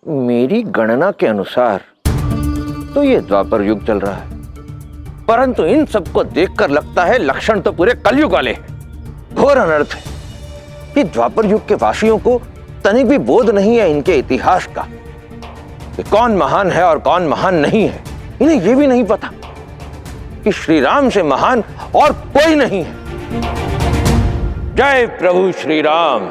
मेरी गणना के अनुसार तो ये द्वापर युग चल रहा है, परंतु इन सबको देखकर लगता है लक्षण तो पूरे कलयुग वाले हैं। घोर अनर्थ है कि द्वापर युग के वासियों को तनिक भी बोध नहीं है इनके इतिहास का, कि कौन महान है और कौन महान नहीं है। इन्हें यह भी नहीं पता कि श्री राम से महान और कोई नहीं है। जय प्रभु श्री राम।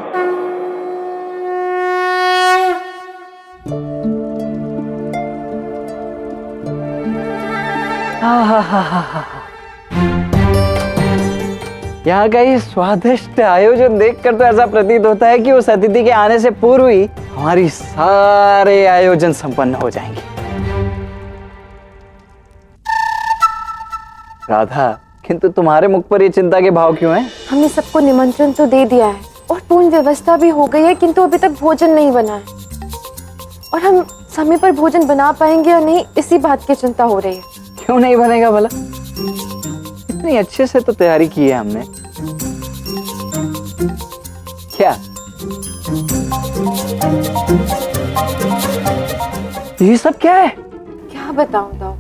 यहाँ का ये स्वादिष्ट आयोजन देखकर तो ऐसा प्रतीत होता है कि उस अतिथि के आने से पूर्व ही हमारी सारे आयोजन संपन्न हो जाएंगे। राधा, किंतु तुम्हारे मुख पर ये चिंता के भाव क्यों हैं? हमने सबको निमंत्रण तो दे दिया है और पूर्ण व्यवस्था भी हो गई है, किंतु अभी तक भोजन नहीं बना है और हम समय पर भोजन बना पाएंगे या नहीं, इसी बात की चिंता हो रही है। क्यों नहीं बनेगा भला? इतनी अच्छे से तो तैयारी की है हमने। क्या ये सब क्या है? क्या बताऊं दाऊ,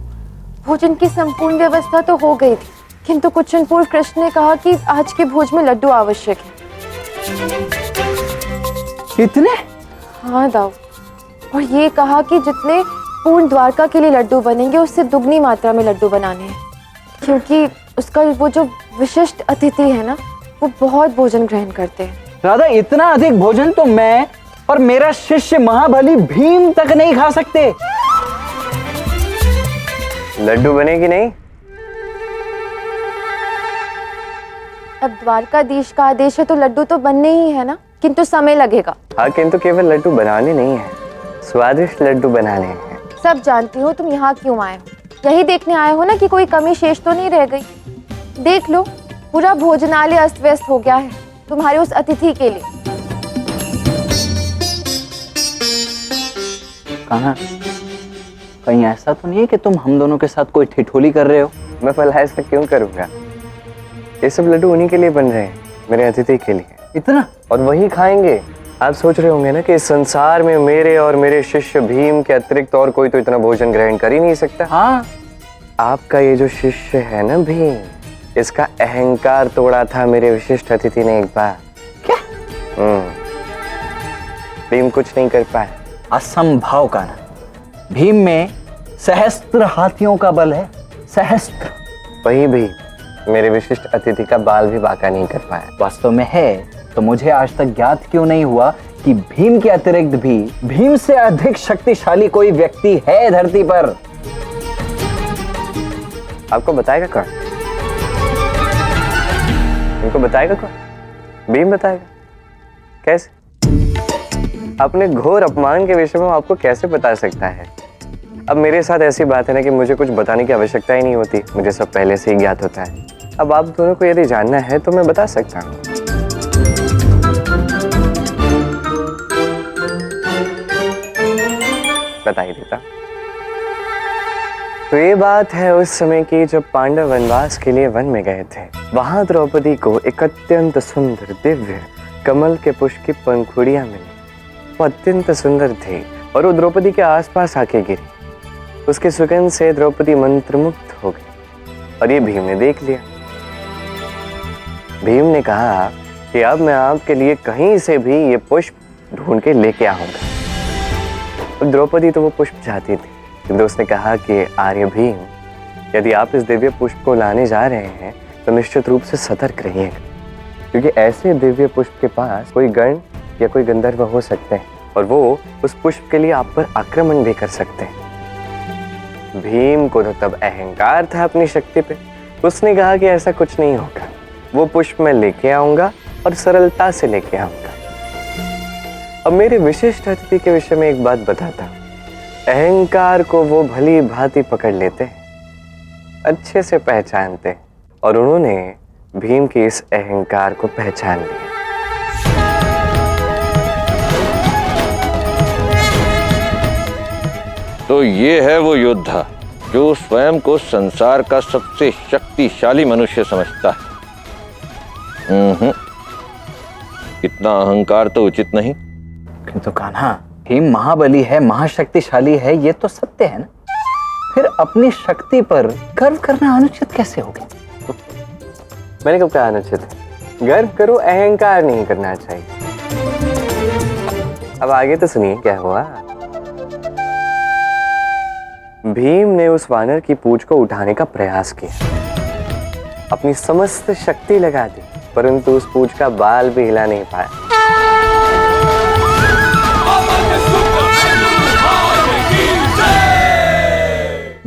भोजन की संपूर्ण व्यवस्था तो हो गई थी, किंतु कुछ क्षण पूर्व कृष्ण ने कहा कि आज के भोज में लड्डू आवश्यक है। कितने? हाँ दाऊ, और ये कहा कि जितने पूर्ण द्वारका के लिए लड्डू बनेंगे उससे दुगनी मात्रा में लड्डू बनाने हैं, क्योंकि उसका वो जो विशिष्ट अतिथि है ना, वो बहुत भोजन ग्रहण करते हैं। राधा, इतना अधिक भोजन तो मैं और मेरा शिष्य महाबली भीम तक नहीं खा सकते। लड्डू बने कि नहीं? अब द्वारकाधीश का आदेश है तो लड्डू तो बनने ही है ना, किंतु समय लगेगा। हाँ, किंतु केवल लड्डू बनाने नहीं है, स्वादिष्ट लड्डू बनाने हैं। सब जानती हो, तुम यहाँ क्यों आए हो? यही देखने आए हो ना कि कोई कमी शेष तो नहीं रह गई। देख लो, पूरा भोजनालय अस्त व्यस्त हो गया है तुम्हारे उस अतिथि के लिए। कहाँ? कहीं ऐसा तो नहीं है कि तुम हम दोनों के साथ कोई ठिठोली कर रहे हो? मैं भला ऐसा क्यों करूंगा? ये सब लड्डू उन्हीं के लिए बन रहे हैं, मेरे अतिथि के लिए। इतना? और वही खाएंगे। आप सोच रहे होंगे ना कि इस संसार में मेरे और मेरे शिष्य भीम के अतिरिक्त और कोई तो इतना भोजन ग्रहण कर ही नहीं सकता। हाँ, आपका ये जो शिष्य है ना भीम, इसका अहंकार तोड़ा था मेरे विशिष्ट अतिथि ने एक बार। क्या? भीम कुछ नहीं कर पाया। असंभव का ना। भीम में सहस्त्र हाथियों का बल है, सहस्त्र। वही भी मेरे विशिष्ट अतिथि का बाल भी बांका नहीं कर पाया। वास्तव में है तो मुझे आज तक ज्ञात क्यों नहीं हुआ कि भीम के अतिरिक्त भी भीम से अधिक शक्तिशाली कोई व्यक्ति है धरती पर? आपको बताएगा कौन? उनको बताएगा कौन? भीम बताएगा। कैसे? अपने घोर अपमान के विषय में आपको कैसे बता सकता है? अब मेरे साथ ऐसी बात है ना कि मुझे कुछ बताने की आवश्यकता ही नहीं होती, मुझे सब पहले से ही ज्ञात होता है। अब आप दोनों को यदि जानना है तो मैं बता सकता हूँ। बता ही देता। तो ये बात है उस समय की जब पांडव वनवास के लिए वन में गए थे। वहां द्रौपदी को एक अत्यंत सुंदर दिव्य कमल के पुष्प की पंखुड़ियां मिली। वो अत्यंत सुंदर थी और वो द्रौपदी के आसपास आके गिरी। उसके सुगंध से द्रौपदी मंत्रमुग्ध हो गई और ये भीम ने देख लिया। भीम ने कहा कि अब मैं आपके लिए कहीं से भी ये पुष्प ढूंढ के लेके आऊंगा। और द्रौपदी तो वो पुष्प चाहती थी, किंतु उसने कहा कि आर्य भीम, यदि आप इस दिव्य पुष्प को लाने जा रहे हैं तो निश्चित रूप से सतर्क रहिएगा, क्योंकि ऐसे दिव्य पुष्प के पास कोई गण या कोई गंधर्व हो सकते हैं और वो उस पुष्प के लिए आप पर आक्रमण भी कर सकते हैं। भीम को तो तब अहंकार था अपनी शक्ति पे। उसने कहा कि ऐसा कुछ नहीं होगा, वो पुष्प मैं लेके आऊंगा और सरलता से लेके आऊंगा। अब मेरे विशिष्ट अतिथि के विषय में एक बात बताता हूं। अहंकार को वो भली भांति पकड़ लेते हैं, अच्छे से पहचानते हैं, और उन्होंने भीम के इस अहंकार को पहचान लिया। तो ये है वो योद्धा जो स्वयं को संसार का सबसे शक्तिशाली मनुष्य समझता है। इतना अहंकार तो उचित नहीं। किंतु कान्हा, भीम महाबली है, महाशक्तिशाली है, ये तो सत्य है ना। फिर अपनी शक्ति पर गर्व करना अनुचित कैसे हो गया? मैंने कब कहा अनुचित? गर्व करो, अहंकार नहीं करना चाहिए। अब आगे तो सुनिए क्या हुआ। भीम ने उस वानर की पूंछ को उठाने का प्रयास किया, अपनी समस्त शक्ति लगा दी, परंतु उस पूंछ का बाल भी हिला नहीं पाया।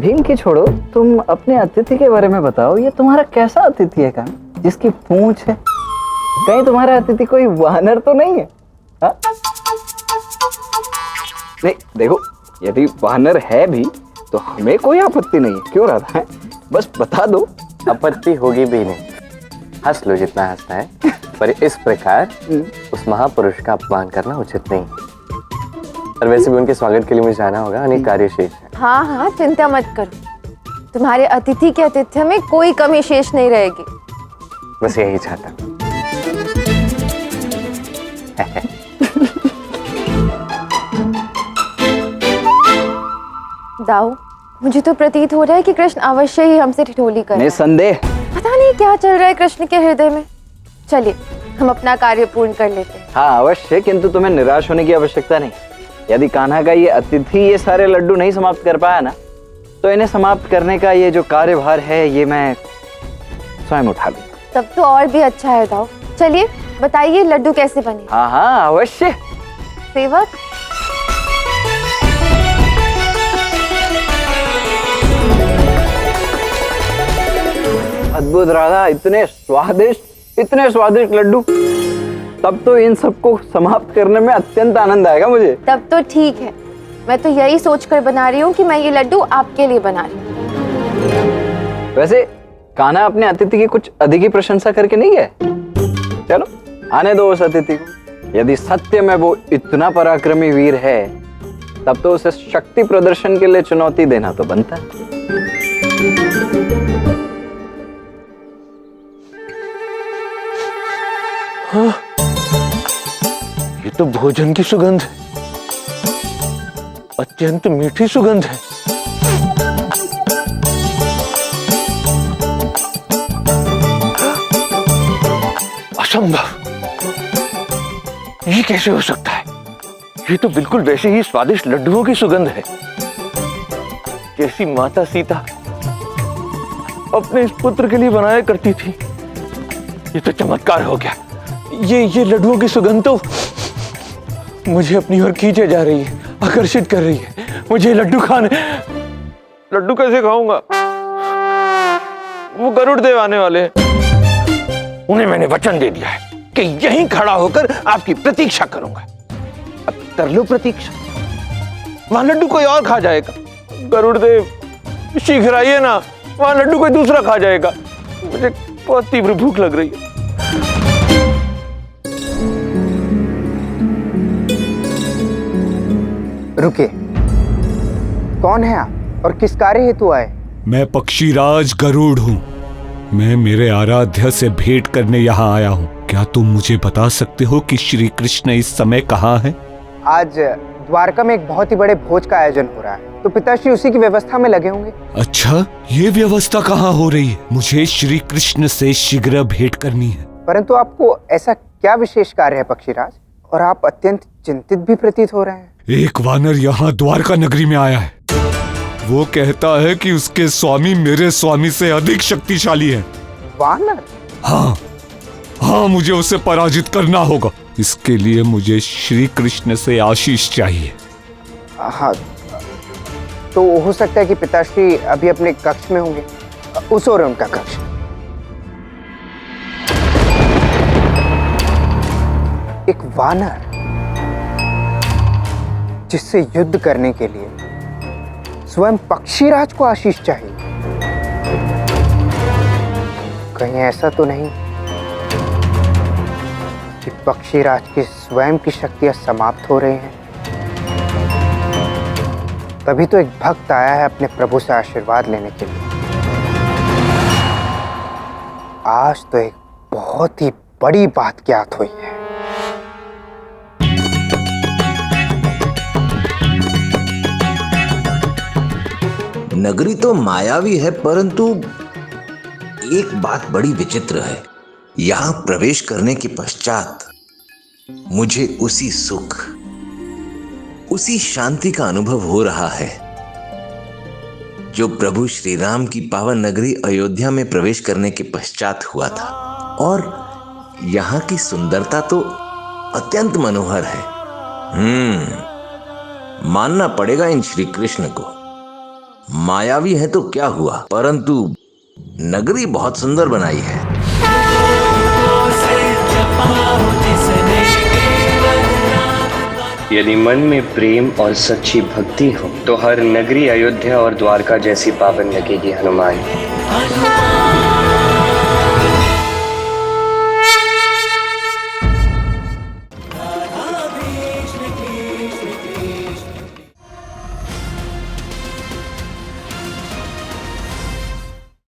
भीम की छोड़ो, तुम अपने अतिथि के बारे में बताओ। ये तुम्हारा कैसा अतिथि है कान्हा, जिसकी पूंछ है? कहीं तुम्हारा अतिथि कोई वानर तो नहीं है? हा? नहीं, देखो, यदि वानर है भी तो हमें कोई आपत्ति नहीं है। क्यों राधा है? बस बता दो। आपत्ति होगी भी नहीं, हंस लो जितना हंसना है, पर इस प्रकार उस महापुरुष का अपमान करना उचित नहीं। और वैसे भी उनके स्वागत के लिए मुझे जाना होगा, अनेक कार्य शेष है। हाँ हाँ, चिंता मत करो, तुम्हारे अतिथि के आतिथ्य में कोई कमी शेष नहीं रहेगी। बस यही चाहता। दाऊ, मुझे तो प्रतीत हो रहा है कि कृष्ण अवश्य ही हमसे ठिठोली कर रहा है। निसंदेह। पता नहीं क्या चल रहा है कृष्ण के हृदय में। चलिए, हम अपना कार्य पूर्ण कर लेते हैं। हाँ अवश्य, किंतु तुम्हें निराश होने की आवश्यकता नहीं। यदि कान्हा का ये अतिथि ये सारे लड्डू नहीं समाप्त कर पाया ना, तो इन्हें समाप्त करने का ये जो कार्यभार है ये मैं स्वयं उठा लूं। तब तो और भी अच्छा है दाऊ। चलिए बताइए लड्डू कैसे बने। हाँ हाँ अवश्य। सेवक, अद्भुत राधा, इतने स्वादिष्ट लड्डू। तब तो इन सबको समाप्त करने में अत्यंत आनंद आएगा मुझे। तब तो ठीक है। मैं तो यही सोचकर बना रही हूँ कि मैं ये लड्डू आपके लिए बना रही हूँ। वैसे कान्हा अपने अतिथि की कुछ अधिक ही प्रशंसा करके नहीं गए? चलो आने दो उस अतिथि को। यदि सत्य में वो इतना पराक्रमी वीर है, तब तो उसे शक्ति प्रदर्शन के लिए चुनौती देना तो बनता है। हाँ, ये तो भोजन की सुगंध है, अत्यंत मीठी सुगंध है। असंभव, ये कैसे हो सकता है? ये तो बिल्कुल वैसे ही स्वादिष्ट लड्डुओं की सुगंध है, जैसी माता सीता अपने इस पुत्र के लिए बनाया करती थी। ये तो चमत्कार हो गया। ये लड्डुओं की सुगंध तो मुझे अपनी ओर खींचे जा रही है, आकर्षित कर रही है। मुझे लड्डू खाने। लड्डू कैसे खाऊंगा? वो गरुड़ देव आने वाले हैं। उन्हें मैंने वचन दे दिया है कि यहीं खड़ा होकर आपकी प्रतीक्षा करूंगा। अब कर लो प्रतीक्षा, वहां लड्डू कोई और खा जाएगा। गरुड़ देव शीघ्र आइए ना, वहां लड्डू कोई दूसरा खा जाएगा। मुझे बहुत तीव्र भूख लग रही है। रुके, कौन है आप और किस कार्य हेतु आए? मैं पक्षीराज गरुड़ हूँ। मैं मेरे आराध्य से भेंट करने यहाँ आया हूँ। क्या तुम मुझे बता सकते हो कि श्री कृष्ण इस समय कहाँ हैं? आज द्वारका में एक बहुत ही बड़े भोज का आयोजन हो रहा है, तो पिताश्री उसी की व्यवस्था में लगे होंगे। अच्छा, ये व्यवस्था कहाँ हो रही है? मुझे श्री कृष्ण से शीघ्र भेंट करनी है। परंतु आपको ऐसा क्या विशेष कार्य है पक्षीराज, और आप अत्यंत चिंतित भी प्रतीत हो रहे हैं? एक वानर यहाँ द्वारका नगरी में आया है। वो कहता है कि उसके स्वामी मेरे स्वामी से अधिक शक्तिशाली है। वानर? हाँ हाँ, मुझे उसे पराजित करना होगा। इसके लिए मुझे श्री कृष्ण से आशीष चाहिए। हाँ, तो हो सकता है कि पिताश्री अभी अपने कक्ष में होंगे। उस ओर है उनका कक्ष। एक वानर जिससे युद्ध करने के लिए स्वयं पक्षीराज को आशीष चाहिए। कहीं ऐसा तो नहीं कि पक्षीराज की स्वयं की शक्तियां समाप्त हो रही हैं? तभी तो एक भक्त आया है अपने प्रभु से आशीर्वाद लेने के लिए। आज तो एक बहुत ही बड़ी बात ज्ञात हुई है। नगरी तो मायावी है, परंतु एक बात बड़ी विचित्र है। यहां प्रवेश करने के पश्चात मुझे उसी सुख, उसी शांति का अनुभव हो रहा है जो प्रभु श्री राम की पावन नगरी अयोध्या में प्रवेश करने के पश्चात हुआ था। और यहां की सुंदरता तो अत्यंत मनोहर है। मानना पड़ेगा इन श्री कृष्ण को। मायावी है तो क्या हुआ, परंतु नगरी बहुत सुंदर बनाई है। यदि मन में प्रेम और सच्ची भक्ति हो तो हर नगरी अयोध्या और द्वारका जैसी पावन लगेगी हनुमान।